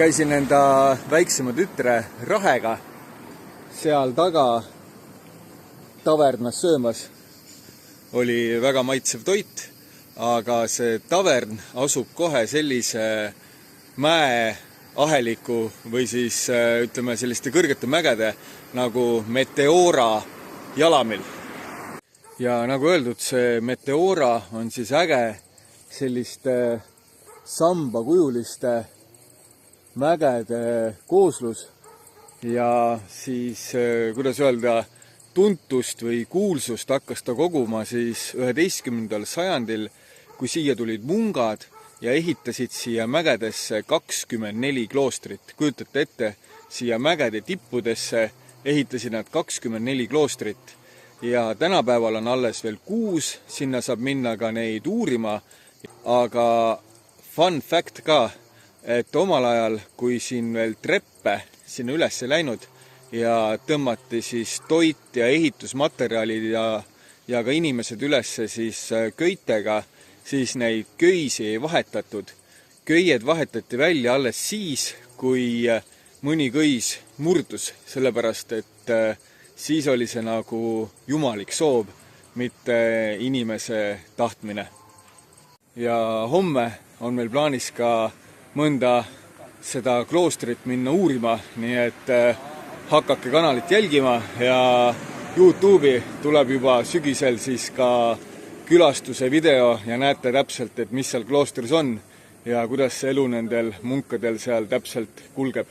käisin enda väiksema tütre Rahega seal taga tavernas söömas. Oli väga maitsev toit, aga see tavern asub kohe sellise mäeaheliku või siis ütleme selliste kõrgete mägede nagu Meteora jalamil. Ja nagu öeldud, see Meteora on siis äge selliste sambakujuliste mägede kooslus ja siis, kuidas öelda, tuntust või kuulsust hakkas ta koguma siis 11. sajandil, kui siia tulid mungad ja ehitasid siia mägedesse 24 kloostrit. Kujutate ette, siia mägede tippudesse ehitasid nad 24 kloostrit ja tänapäeval on alles veel 6, sinna saab minna ka neid uurima, aga fun fact ka, et omal ajal, kui siin veel treppe sinna üles ei läinud ja tõmmati siis toit ja ehitusmaterjalid ja ka inimesed üles siis köitega, siis neid köisi ei vahetatud. Köied vahetati välja alles siis, kui mõni köis murdus, sellepärast et siis oli see nagu jumalik soov, mitte inimese tahtmine. Ja homme on meil plaanis ka mõnda seda kloostrit minna uurima, nii et hakake kanalit jälgima ja YouTube'i tuleb juba sügisel siis ka külastuse video ja näete täpselt, et mis seal kloostris on ja kuidas see elu nendel munkadel seal täpselt kulgeb.